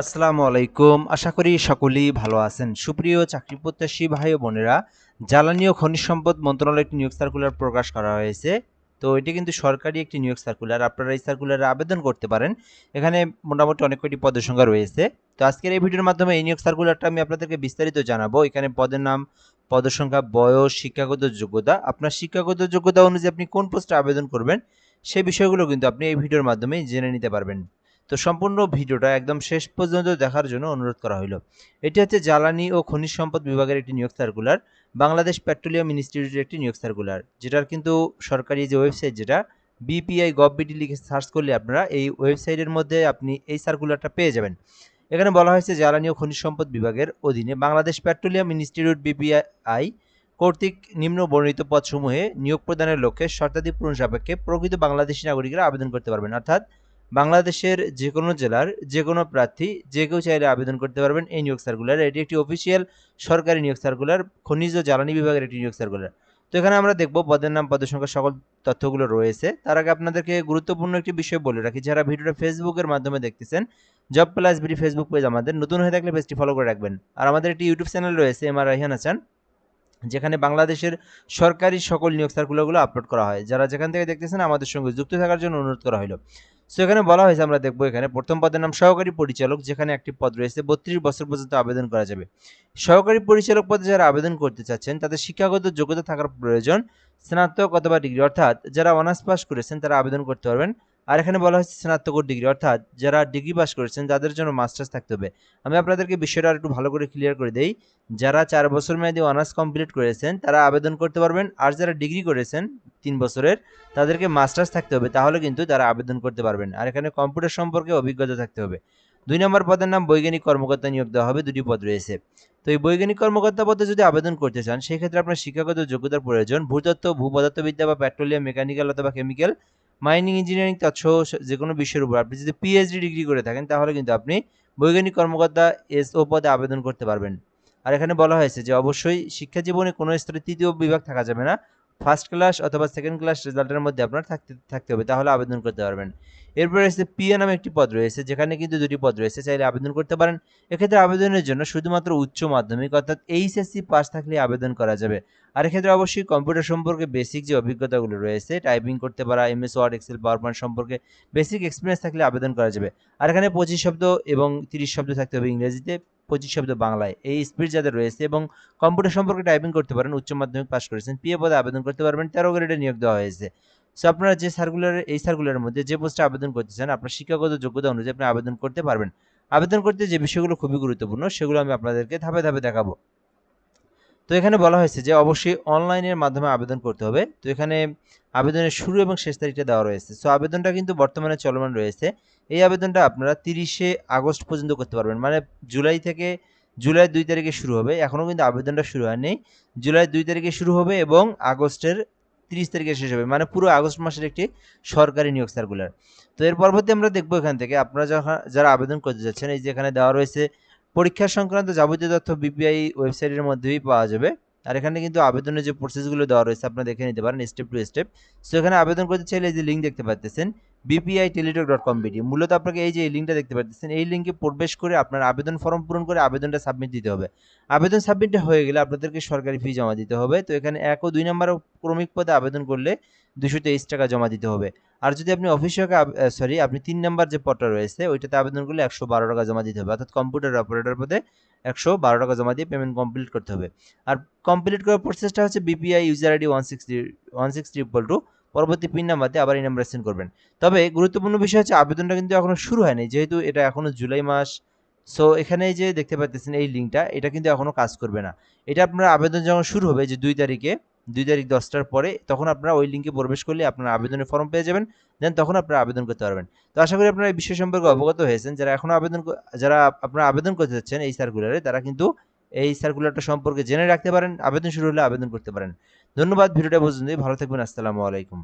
আসসালামু আলাইকুম। আশা করি সকলেই ভালো আছেন। সুপ্রিয় চাকরি প্রত্যাশী ভাই ও বোনেরা, জ্বালানি ও খনিজ সম্পদ মন্ত্রণালয়ে একটি নিয়োগ সার্কুলার প্রকাশ করা হয়েছে। তো এটি কিন্তু সরকারি একটি নিয়োগ সার্কুলার। আপনারা এই সার্কুলারে আবেদন করতে পারেন। এখানে মোটামুটি অনেক কয়টি পদের সংখ্যা রয়েছে। তো আজকের এই ভিডিওর মাধ্যমে এই নিয়োগ সার্কুলারটা আমি আপনাদেরকে বিস্তারিত জানাবো। এখানে পদের নাম, পদের সংখ্যা, বয়স, শিক্ষাগত যোগ্যতা, আপনার শিক্ষাগত যোগ্যতা অনুযায়ী আপনি কোন পোস্টে আবেদন করবেন, সেই বিষয়গুলো কিন্তু আপনি এই ভিডিওর মাধ্যমে জেনে নিতে পারবেন। তো সম্পূর্ণ ভিডিওটা একদম শেষ পর্যন্ত দেখার জন্য অনুরোধ করা হলো। এটি হচ্ছে জ্বালানি ও খনিজ সম্পদ বিভাগের একটি নিয়োগ সার্কুলার, বাংলাদেশ পেট্রোলিয়াম ইনস্টিটিউটের একটি নিয়োগ সার্কুলার, যেটার কিন্তু সরকারি যে ওয়েবসাইট, যেটা BPI.gov.bd লিখে সার্চ করলে আপনারা এই ওয়েবসাইটের মধ্যে আপনি এই সার্কুলারটা পেয়ে যাবেন। এখানে বলা হয়েছে জ্বালানি ও খনিজ সম্পদ বিভাগের অধীনে বাংলাদেশ পেট্রোলিয়াম ইনস্টিটিউট BPI কর্তৃক নিম্ন বর্ণিত পদসমূহে নিয়োগ প্রদানের লক্ষ্যে শর্তাদি পূরণ সাপেক্ষে প্রকৃত বাংলাদেশী নাগরিকরা আবেদন করতে পারবেন। অর্থাৎ বাংলাদেশের যে কোনো জেলার যে কোনো প্রার্থী যে কেউ চাইলে আবেদন করতে পারবেন এই নিয়োগ সার্কুলারে। এটি একটি অফিসিয়াল সরকারি নিয়োগ সার্কুলার, খনিজ ও জ্বালানি বিভাগের একটি নিয়োগ সার্কুলার। তো এখানে আমরা দেখব পদের নাম, পদের সংখ্যা, সকল তথ্যগুলো রয়েছে। তার আগে আপনাদেরকে গুরুত্বপূর্ণ একটি বিষয় বলে রাখি, যারা ভিডিওটা ফেসবুকের মাধ্যমে দেখতেছেন, job plus BD Facebook page আমাদের, নতুন হয়ে থাকলে পেজটি ফলো করে রাখবেন। আর আমাদের একটি ইউটিউব চ্যানেল রয়েছে এমআর রাইহান হাসান, যেখানে বাংলাদেশের সরকারি সকল নিয়োগ সার্কুলারগুলো আপলোড করা হয়। যারা যেখান থেকে দেখতেছেন আমাদের সঙ্গে যুক্ত থাকার জন্য অনুরোধ করা হলো। সো এখানে বলা হয়েছে, আমরা দেখবো এখানে প্রথম পদের নাম সহকারী পরিচালক, যেখানে একটি পদ রয়েছে, 32 বছর পর্যন্ত আবেদন করা যাবে। সহকারী পরিচালক পদে যারা আবেদন করতে চাচ্ছেন তাদের শিক্ষাগত যোগ্যতা থাকার প্রয়োজন স্নাতক অথবা ডিগ্রি, অর্থাৎ যারা অনার্স পাস করেছেন তারা আবেদন করতে পারবেন। আর এখানে বলা হয়েছে স্নাতক ডিগ্রি, অর্থাৎ যারা ডিগ্রি পাস করেছেন তাদের জন্য মাস্টার্স থাকতে হবে। আমি আপনাদেরকে বিষয়টা আর একটু ভালো করে ক্লিয়ার করে দেই। যারা 4 বছর মেয়াদী অনার্স কমপ্লিট করেছেন তারা আবেদন করতে পারবেন। আর যারা ডিগ্রি করেছেন 3 বছরের, তাদেরকে মাস্টার্স থাকতে হবে, তাহলে কিন্তু তারা আবেদন করতে পারবেন। আর এখানে কম্পিউটার সম্পর্কে অভিজ্ঞতা থাকতে হবে। 2 নম্বর পদের নাম বৈজ্ঞানিক কর্মকর্তা নিয়োগ দেওয়া হবে, 2টি পদ রয়েছে। তো এই বৈজ্ঞানিক কর্মকর্তা পদে যদি আবেদন করতে চান, সেই ক্ষেত্রে আপনার শিক্ষাগত যোগ্যতার প্রয়োজন ভূতত্ত্ব, ভূপদার্থবিদ্যা বা পেট্রোলিয়াম, মেকানিক্যাল অথবা কেমিক্যাল, মাইনিং, ইঞ্জিনিয়ারিং তৎসহ যে কোনো বিষয়ের উপর আপনি যদি পিএইচডি ডিগ্রি করে থাকেন, তাহলে কিন্তু আপনি বৈজ্ঞানিক কর্মকর্তা এসও পদে আবেদন করতে পারবেন। আর এখানে বলা হয়েছে যে অবশ্যই শিক্ষা জীবনে কোনো স্তরে তৃতীয় বিভাগ থাকা যাবে না, ফার্স্ট ক্লাস অথবা সেকেন্ড ক্লাস রেজাল্টের মধ্যে আপনার থাকতে হবে, তাহলে আবেদন করতে পারবেন। এরপরে রয়েছে পিএ নামে একটি পদ রয়েছে, যেখানে কিন্তু 2টি পদ রয়েছে, চাইলে আবেদন করতে পারেন। এক্ষেত্রে আবেদনের জন্য শুধুমাত্র উচ্চ মাধ্যমিক অর্থাৎ এইচএসসি পাস থাকলে আবেদন করা যাবে। আর এক্ষেত্রে অবশ্যই কম্পিউটার সম্পর্কে বেসিক যে অভিজ্ঞতাগুলো রয়েছে, টাইপিং করতে পারা, MS Word, Excel, power point সম্পর্কে বেসিক এক্সপিরিয়েন্স থাকলে আবেদন করা যাবে। আর এখানে 25 শব্দ এবং 30 শব্দ থাকতে হবে ইংরেজিতে, 25 শব্দ বাংলায়, এই স্পিড যাদের রয়েছে এবং কম্পিউটার সম্পর্কে টাইপিং করতে পারেন, উচ্চ মাধ্যমিক পাস করেছেন, পিএ পদে আবেদন করতে পারবেন। 13 গ্রেডে নিয়োগ দেওয়া হয়েছে। সো আপনারা যে সার্কুলারের এই সার্কুলারের মধ্যে যে পোস্টে আবেদন করতে চান, আপনার শিক্ষাগত যোগ্যতা অনুযায়ী আপনি আবেদন করতে পারবেন। আবেদন করতে যে বিষয়গুলো খুবই গুরুত্বপূর্ণ, সেগুলো আমি আপনাদেরকে ধাপে ধাপে দেখাবো। তো এখানে বলা হয়েছে যে অবশ্যই অনলাইনের মাধ্যমে আবেদন করতে হবে। তো এখানে আবেদনের শুরু এবং শেষ তারিখটা দেওয়া রয়েছে। সো আবেদনটা কিন্তু বর্তমানে চলমান রয়েছে। এই আবেদনটা আপনারা 30শে আগস্ট পর্যন্ত করতে পারবেন। মানে জুলাই 2 তারিখে শুরু হবে। এখনও কিন্তু আবেদনটা শুরু হয়নি। জুলাই 2 তারিখে শুরু হবে এবং আগস্টের 30 তারিখে শেষ হবে। মানে পুরো আগস্ট মাসের একটি সরকারি নিয়োগ সার্কুলার। তো এর পরবর্তী আমরা দেখব এখান থেকে আপনারা যারা আবেদন করতে যাচ্ছেন, এই যে এখানে দেওয়া রয়েছে পরীক্ষা সংক্রান্ত যাবতীয় তথ্য BPI ওয়েবসাইটের মধ্যেই পাওয়া যাবে। আর এখানে কিন্তু আবেদনের যে প্রসেসগুলো দেওয়া রয়েছে আপনারা দেখে নিতে পারেন স্টেপ টু স্টেপ। সো এখানে আবেদন করতে চাইলে এই যে লিঙ্ক দেখতে পাচ্ছেন bpiteletalk.com.bd, মূলত আপনাকে এই যে এই লিঙ্কটা দেখতে পাচ্ছেন, এই লিঙ্কে প্রবেশ করে আপনার আবেদন ফর্ম পূরণ করে আবেদনটা সাবমিট দিতে হবে। আবেদন সাবমিট হয়ে গেলে আপনাদেরকে সরকারি ফি জমা দিতে হবে। তো এখানে 1 ও 2 নম্বর ক্রমিক পদে আবেদন করলে 223 টাকা জমা দিতে হবে। আর যদি আপনি আপনি 3 নাম্বার যে পদটা রয়েছে ওইটাতে আবেদন করলে 112 টাকা জমা দিতে হবে, অর্থাৎ কম্পিউটার অপারেটর পদে 112 টাকা জমা দিয়ে পেমেন্ট কমপ্লিট করতে হবে। আর কমপ্লিট করার প্রসেসটা হচ্ছে BPI ইউজার আইডি 16322, পরবর্তী পিন নাম্বার দিয়ে আবার এই নাম্বারে সেন্ড করবেন। তবে গুরুত্বপূর্ণ বিষয় হচ্ছে আবেদনটা কিন্তু এখনো শুরু হয়নি, যেহেতু এটা এখনো জুলাই মাস। সো এখানে যে দেখতে পাচ্ছেন এই লিঙ্কটা, এটা কিন্তু এখনো কাজ করবে না। এটা আপনার আবেদন যখন শুরু হবে যে 2 তারিখে, 2 তারিখ 10টার পরে, তখন আপনারা ওই লিঙ্কে প্রবেশ করলে আপনারা আবেদনের ফর্ম পেয়ে যাবেন। দেন তখন আপনারা আবেদন করতে পারবেন। তো আশা করি আপনারা এই বিষয় সম্পর্কে অবগত হয়েছেন। যারা আপনারা আবেদন করতে যাচ্ছেন এই সার্কুলারে, তারা কিন্তু এই সার্কুলারটা সম্পর্কে জেনে রাখতে পারেন। আবেদন শুরু হলে আবেদন করতে পারেন। ধন্যবাদ। ভিডিওটা পর্যন্তই। ভালো থাকবেন। আসসালামু আলাইকুম।